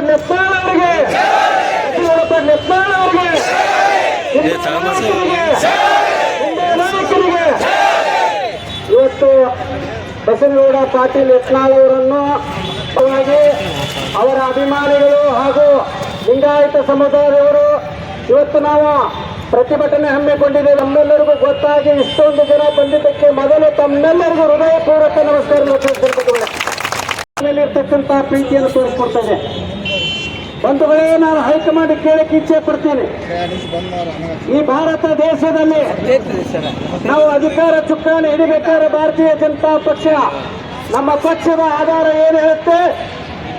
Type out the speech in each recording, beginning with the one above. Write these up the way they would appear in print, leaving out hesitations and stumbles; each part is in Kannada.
ನೆತ್ನಾಳ್ ಅವರಿಗೆ, ನೆತ್ನಾಳ್ ಅವರಿಗೆ, ನಾಯಕರಿಗೆ ಇವತ್ತು ಬಸನಗೌಡ ಪಾಟೀಲ್ ಯತ್ನಾಳ್ ಅವರನ್ನು ಅವರ ಅಭಿಮಾನಿಗಳು ಹಾಗೂ ಲಿಂಗಾಯತ ಸಮುದಾಯದವರು ಇವತ್ತು ನಾವು ಪ್ರತಿಭಟನೆ ಹಮ್ಮಿಕೊಂಡಿದೆ. ನಮ್ಮೆಲ್ಲರಿಗೂ ಗೊತ್ತಾಗಿ ಇಷ್ಟೊಂದು ಜನ ಬಂದಿದ್ದಕ್ಕೆ ಮೊದಲು ತಮ್ಮೆಲ್ಲರಿಗೂ ಹೃದಯಪೂರ್ವಕ ನಮಸ್ಕಾರ ಮೇಲಿರ್ತಕ್ಕಂತಹ ಪ್ರೀತಿಯನ್ನು ತೋರಿಸ್ಕೊಡ್ತೇನೆ. ಬಂಧುಗಳೇ, ನಾನು ಹೈಕಮಾಂಡ್ ಕೇಳಕ್ಕೆ ಇಚ್ಛೆ ಪಡ್ತೀನಿ. ಈ ಭಾರತ ದೇಶದಲ್ಲಿ ನಾವು ಅಧಿಕಾರ ಚುಕ್ಕಾಣಿ ಹಿಡಿಬೇಕಾದ್ರೆ ಭಾರತೀಯ ಜನತಾ ಪಕ್ಷ ನಮ್ಮ ಪಕ್ಷದ ಆಧಾರ ಏನು ಹೇಳುತ್ತೆ?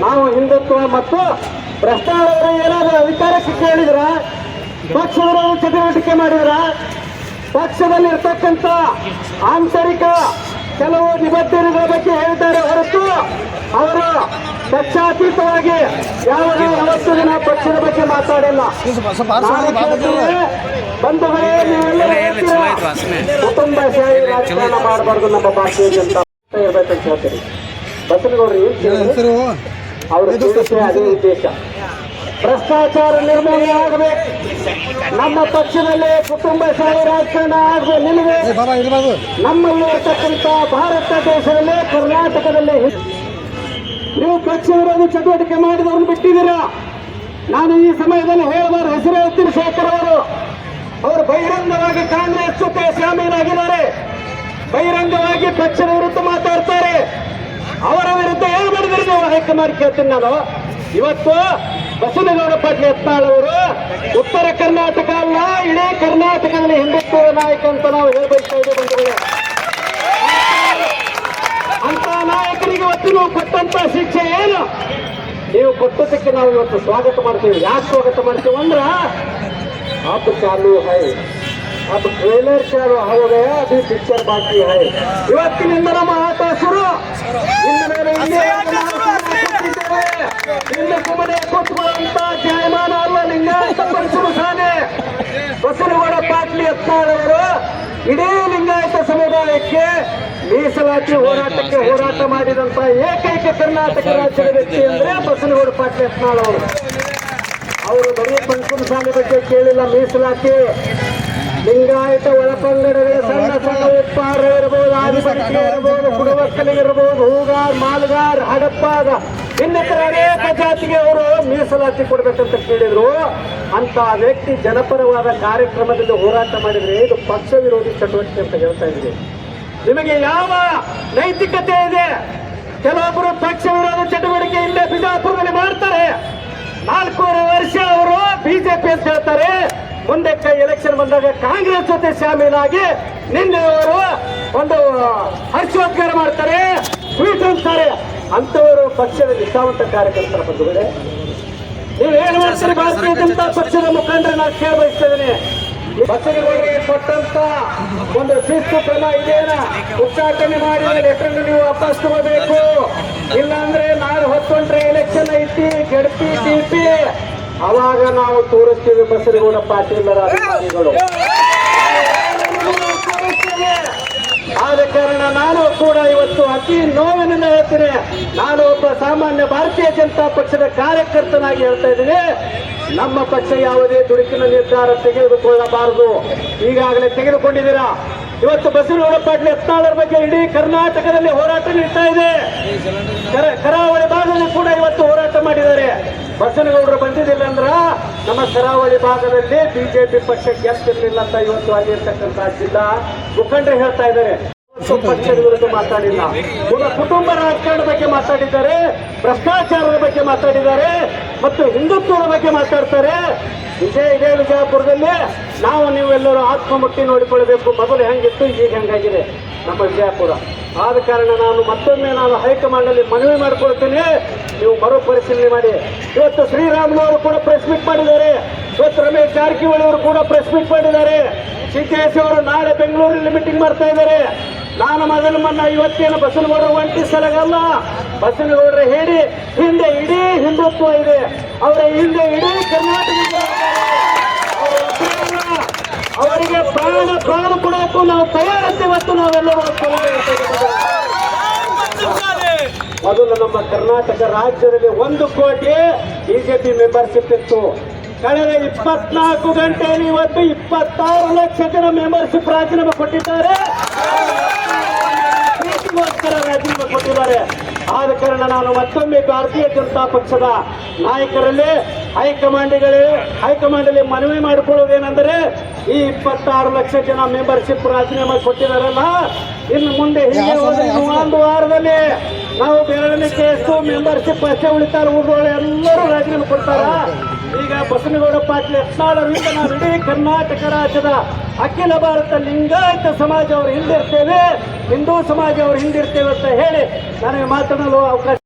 ನಾವು ಹಿಂದುತ್ವ ಮತ್ತು ಭ್ರಷ್ಟಾಚಾರ ಏನಾದರೂ ಅಧಿಕಾರಕ್ಕೆ ಕೇಳಿದ್ರ, ಪಕ್ಷದ ಚಟುವಟಿಕೆ ಮಾಡಿದ್ರ, ಪಕ್ಷದಲ್ಲಿರ್ತಕ್ಕಂಥ ಆಂತರಿಕ ಕೆಲವು ನಿಬಂಧನೆಗಳ ಬಗ್ಗೆ ಹೇಳ್ತಾರೆ ಹೊರತು ಅವರು ಪಕ್ಷಾತೀತವಾಗಿ ಯಾವುದೇ ಯಾವತ್ತೂ ದಿನ ಪಕ್ಷದ ಬಗ್ಗೆ ಮಾತಾಡಿಲ್ಲ. ಬಂಧುಗಳೇ, ಕುಟುಂಬಶಾಹಿ ರಾಜಕಾರಣ ಮಾಡಬಾರ್ದು, ನಮ್ಮ ಭಾರತೀಯ ಜನತಾ ಇರ್ಬೇಕಂತ ಹೇಳ್ತೀರಿ. ಬಸನಗೌಡರು ಅವರು ಅದೇ ಉದ್ದೇಶ. ಭ್ರಷ್ಟಾಚಾರ ನಿರ್ಮೂಲನೆ ಆಗಬೇಕು, ನಮ್ಮ ಪಕ್ಷದಲ್ಲಿ ಕುಟುಂಬಶಾಹಿ ರಾಜಕಾರಣ ಆಗಬೇಕು. ನಿಮಗೆ ನಮ್ಮಲ್ಲಿ ಇರ್ತಕ್ಕಂಥ ಭಾರತ ದೇಶದಲ್ಲಿ ಕರ್ನಾಟಕದಲ್ಲಿ ನೀವು ಪಕ್ಷ ವಿರೋಧಿ ಚಟುವಟಿಕೆ ಮಾಡಿದವ್ರನ್ನು ಬಿಟ್ಟಿದ್ದೀರಾ. ನಾನು ಈ ಸಮಯದಲ್ಲಿ ಹೇಳಬಾರ ಹೆಸರು ಹೇಳ್ತೀನಿ. ಶೇಖರ್ ಅವರು ಬಹಿರಂಗವಾಗಿ ಕಾಂಗ್ರೆಸ್ ಜೊತೆ ಶಾಮೀಲಾಗಿದ್ದಾರೆ, ಬಹಿರಂಗವಾಗಿ ಪಕ್ಷದ ವಿರುದ್ಧ ಮಾತಾಡ್ತಾರೆ. ಅವರ ವಿರುದ್ಧ ಏನು ಮಾಡಿದ್ರೆ ನೀವು ಹೈಕಮಾಂಡ್ ಕೇಳ್ತೀನಿ ನಾನು. ಇವತ್ತು ಬಸನಗೌಡ ಪಾಟೀಲ್ ಯತ್ನಾಳ್ ಅವರು ಉತ್ತರ ಕರ್ನಾಟಕ ಅಲ್ಲ, ಇಡೀ ಕರ್ನಾಟಕದಲ್ಲಿ ಹಿಂದುತ್ವದ ನಾಯಕ ಅಂತ ನಾವು ಹೇಳ್ಬಯಸ್ತಾ ಇದ್ದೇವೆ. ಬಂಧುಗಳೇ, ಅಂತ ನಾಯಕರಿಗೆ ಇವತ್ತು ನೀವು ಕೊಟ್ಟಂತ ಶಿಕ್ಷೆ ಏನು? ನೀವು ಕೊಟ್ಟದಕ್ಕೆ ನಾವು ಇವತ್ತು ಸ್ವಾಗತ ಮಾಡ್ತೀವಿ. ಯಾಕೆ ಸ್ವಾಗತ ಮಾಡ್ತೀವಿ ಅಂದ್ರೆ अब चालू है, अब ट्रेलर चालू हो गया, अभी पिक्चर बाकी है. ಇವತ್ತಿನಿಂದ ನಮ್ಮ ಆಟ ಶುರು. ಇನ್ನು ಮೇಲೆ ಇನ್ನು ಸುಮ್ಮನೆ ಕೂತ್ಕೊಳ್ಳುವಂತ ಜಾಯಮಾನ ಅಲ್ಲ. ಲಿಂಗಾಯತ ಪಂಚಮಸಾನೆ ಬಸನಗೌಡ ಪಾಟೀಲ್ ಯತ್ನಾಳ್ ಅವರು ಇಡೀ ಲಿಂಗಾಯತ ಸಮುದಾಯಕ್ಕೆ ಮೀಸಲಾತಿ ಹೋರಾಟಕ್ಕೆ ಹೋರಾಟ ಮಾಡಿದಂತ ಏಕೈಕ ಕರ್ನಾಟಕ ರಾಜ್ಯದ ವ್ಯಕ್ತಿ ಅಂದ್ರೆ ಬಸನಗೌಡ ಪಾಟೀಲ್ ಯತ್ನಾಳ್ ಅವರು. ಅವರು ಬರೀ ಪಂಚಮಸಾಲೆ ಬಗ್ಗೆ ಕೇಳಿಲ್ಲ. ಮೀಸಲಾತಿ ಲಿಂಗಾಯತ ಒಳಪಂಗಡಗಳು, ಸಣ್ಣ ಸಣ್ಣ ಉಪ್ಪಾರ ಇರಬಹುದು, ಆದಿವಾಸಿ ಇರಬಹುದು, ಕುಡವಕ್ಕಲಿಗಿರಬಹುದು, ಹೂಗಾರ್, ಮಾಲ್ಗಾರ್, ಹಡಪ್ಪಾದ ಇನ್ನಿತರ ಅನೇಕ ಜಾತಿಗೆ ಅವರು ಮೀಸಲಾತಿ ಕೊಡ್ಬೇಕಂತ ಕೇಳಿದ್ರು. ಅಂತ ವ್ಯಕ್ತಿ ಜನಪರವಾದ ಕಾರ್ಯಕ್ರಮದಲ್ಲಿ ಹೋರಾಟ ಮಾಡಿದ್ರೆ ಇದು ಪಕ್ಷ ವಿರೋಧಿ ಚಟುವಟಿಕೆ ಅಂತ ಹೇಳ್ತಾ ಇದ್ರಿ. ನಿಮಗೆ ಯಾವ ನೈತಿಕತೆ ಇದೆ? ಕೆಲವೊಬ್ಬರು ಪಕ್ಷ ವಿರೋಧ ಚಟುವಟಿಕೆ ಇಲ್ಲೇ ಬಿಜಾಪುರದಲ್ಲಿ ಮಾಡ್ತಾರೆ. 4.5 ವರ್ಷ ಅವರು ಬಿಜೆಪಿ ಅಂತ ಹೇಳ್ತಾರೆ. ಮುಂದೆ ಎಲೆಕ್ಷನ್ ಬಂದಾಗ ಕಾಂಗ್ರೆಸ್ ಜೊತೆ ಶಾಮೀಲಾಗಿ ನಿನ್ನೆ ಅವರು ಒಂದು ಹರ್ಷೋದ್ಗಾರ ಮಾಡ್ತಾರೆ, ಸ್ವೀಟ್ ಅಂತಾರೆ. ಅಂತವರು ಪಕ್ಷದ ನಿಷ್ಠಾವಂತ ಕಾರ್ಯಕರ್ತರ. ಬಂಧುಗಳೇ, ನೀವೇನು ಮಾಡ್ತಾರೆ? ಭಾರತೀಯ ಜನತಾ ಪಕ್ಷದ ಮುಖಂಡರು ನಾನು ಕೇಳಬಯಸ್ತಾ ಇದ್ದೇನೆ. ಬಸನಗೌಡರಿಗೆ ಕೊಟ್ಟಂತ ಒಂದು ಶಿಸ್ತು ಕ್ರಮ ಇದೇನ ಉಚ್ಚಾಟನೆ ಮಾಡಿ ಲೆಟರ್ ನೀವು ವಾಪಸ್ ತಗೋಬೇಕು. ಇಲ್ಲಾಂದ್ರೆ ನಾಳೆ ಹೊತ್ತೊಂಡ್ರೆ ಎಲೆಕ್ಷನ್ ಐತಿ, ಗೆಡ್ತಿ ಟಿಪಿ, ಅವಾಗ ನಾವು ತೋರಿಸ್ತೀವಿ ಬಸನಗೌಡ ಪಾಟೀಲರ ಅಭಿಮಾನಿಗಳು. ಆದ ಕಾರಣ ನಾನು ಕೂಡ ಇವತ್ತು ಅತಿ ನೋವಿನಿಂದ ಹೇಳ್ತೀನಿ. ನಾನು ಒಬ್ಬ ಸಾಮಾನ್ಯ ಭಾರತೀಯ ಜನತಾ ಪಕ್ಷದ ಕಾರ್ಯಕರ್ತನಾಗಿ ಹೇಳ್ತಾ ಇದ್ದೀನಿ, ನಮ್ಮ ಪಕ್ಷ ಯಾವುದೇ ದುಡುಕಿನ ನಿರ್ಧಾರ ತೆಗೆದುಕೊಳ್ಳಬಾರದು. ಈಗಾಗಲೇ ತೆಗೆದುಕೊಂಡಿದ್ದೀರಾ. ಇವತ್ತು ಬಸನಗೌಡ ಪಾಟೀಲ್ ಯತ್ನಾಳ್ ಬಗ್ಗೆ ಇಡೀ ಕರ್ನಾಟಕದಲ್ಲಿ ಹೋರಾಟ ನಡೀತಾ ಇದೆ. ಕರಾವಳಿ ಭಾಗದಲ್ಲಿ ಕೂಡ ಇವತ್ತು ಹೋರಾಟ ಮಾಡಿದ್ದಾರೆ. ಬಸನಗೌಡರು ಬಂದಿದ್ದಿಲ್ಲ ಅಂದ್ರ ನಮ್ಮ ಕರಾವಳಿ ಭಾಗದಲ್ಲಿ ಬಿಜೆಪಿ ಪಕ್ಷ ಗೆಲ್ತಿರ್ಲಿಲ್ಲ ಅಂತ ಇವತ್ತು ಅಲ್ಲಿರ್ತಕ್ಕಂಥ ಜಿಲ್ಲಾ ಮುಖಂಡರು ಹೇಳ್ತಾ ಇದ್ದಾರೆ. ಪಕ್ಷದ ವಿರುದ್ಧ ಮಾತಾಡಿಲ್ಲ, ಕುಟುಂಬ ರಾಜಕಾರಣದ ಬಗ್ಗೆ ಮಾತಾಡಿದ್ದಾರೆ, ಭ್ರಷ್ಟಾಚಾರದ ಬಗ್ಗೆ ಮಾತಾಡಿದ್ದಾರೆ ಮತ್ತು ಹಿಂದುತ್ವದ ಬಗ್ಗೆ ಮಾತಾಡ್ತಾರೆ. ವಿಜಯ ಇದೇ ವಿಜಯಪುರದಲ್ಲಿ ನಾವು ನೀವೆಲ್ಲರೂ ಆತ್ಮಮುಟ್ಟಿ ನೋಡಿಕೊಳ್ಳಬೇಕು. ಮೊದಲು ಹೆಂಗಿತ್ತು, ಈಗ ಹೆಂಗಾಗಿದೆ ನಮ್ಮ ವಿಜಯಪುರ. ಆದ ಕಾರಣ ನಾನು ಹೈಕಮಾಂಡ್ ಅಲ್ಲಿ ಮನವಿ ಮಾಡಿಕೊಳ್ತೀನಿ, ನೀವು ಮರುಪರಿಶೀಲನೆ ಮಾಡಿ. ಇವತ್ತು ಶ್ರೀರಾಮುಲು ಕೂಡ ಪ್ರೆಸ್ ಮೀಟ್ ಮಾಡಿದ್ದಾರೆ, ಇವತ್ತು ರಮೇಶ್ ಜಾರಕಿಹೊಳಿ ಅವರು ಕೂಡ ಪ್ರೆಸ್ ಮೀಟ್ ಮಾಡಿದ್ದಾರೆ, ಸಿದ್ದೇಶ್ ಅವರು ನಾಳೆ ಬೆಂಗಳೂರಲ್ಲಿ ಮೀಟಿಂಗ್ ಮಾಡ್ತಾ ಇದ್ದಾರೆ. ನಾನು ಮೊದಲು ಇವತ್ತೇನು ಬಸನಗೌಡರ ಒಂಟಿ ಸ್ಥಳಗಲ್ಲ, ಬಸನಗೌಡರ ಹಿಂದೆ ಇಡೀ ಹಿಂದುತ್ವ ಇದೆ, ಅವರ ಹಿಂದೆ ಇಡೀ ಕರ್ನಾಟಕ. ಅವರಿಗೆ ಪ್ರಾಣ ಕೊಡೋಕ್ಕೂ ನಾವು ತಯಾರಿದ್ದೇವೆ. ನಾವೆಲ್ಲರೂ ಮೊದಲು ನಮ್ಮ ಕರ್ನಾಟಕ ರಾಜ್ಯದಲ್ಲಿ 1 ಕೋಟಿ ಬಿಜೆಪಿ ಮೆಂಬರ್ಶಿಪ್ ಇತ್ತು. ಕಳೆದ 24 ಗಂಟೆಯಲ್ಲಿ ಇವತ್ತು 26 ಲಕ್ಷ ಜನ ಮೆಂಬರ್ಶಿಪ್ ರಾಜೀನಾಮೆ ಕೊಟ್ಟಿದ್ದಾರೆ, ಪ್ರೀತಿಗೋಸ್ಕರ ರಾಜೀನಾಮೆ ಕೊಟ್ಟಿದ್ದಾರೆ. ಆದ ಕಾರಣ ನಾನು ಮತ್ತೊಮ್ಮೆ ಭಾರತೀಯ ಜನತಾ ಪಕ್ಷದ ನಾಯಕರಲ್ಲಿ ಹೈಕಮಾಂಡಲ್ಲಿ ಮನವಿ ಮಾಡಿಕೊಳ್ಳುವುದೇನೆಂದರೆ, ಈ 26 ಲಕ್ಷ ಜನ ಮೆಂಬರ್ಶಿಪ್ ರಾಜೀನಾಮೆ ಕೊಟ್ಟಿದ್ದಾರಲ್ಲ, ಇನ್ನು ಮುಂದೆ ಹೀಗೆ ಹೋದ್ರೆ ಒಂದು ವಾರದಲ್ಲಿ ನಾವು ಬೆರಳಿಕೆ ಎಷ್ಟು ಮೆಂಬರ್ಶಿಪ್ ಅಷ್ಟೇ ಉಳಿತಾರೆ, ಊರುಗಳು ಎಲ್ಲರೂ ರಾಜೀನಾಮೆ ಕೊಡ್ತಾರ. ಈಗ ಬಸನಗೌಡ ಪಾಟೀಲ್ ಯತ್ನಾಳರಿಂದ ನಾವು ಇಡೀ ಕರ್ನಾಟಕ ರಾಜ್ಯದ ಅಖಿಲ ಭಾರತ ಲಿಂಗಾಯತ ಸಮಾಜ ಅವರು ಹಿಂದಿರ್ತೇವೆ, ಹಿಂದೂ ಸಮಾಜ ಅವರು ಹಿಂದಿರ್ತೇವೆ ಅಂತ ಹೇಳಿ ನನಗೆ ಮಾತನಾಡಲು ಅವಕಾಶ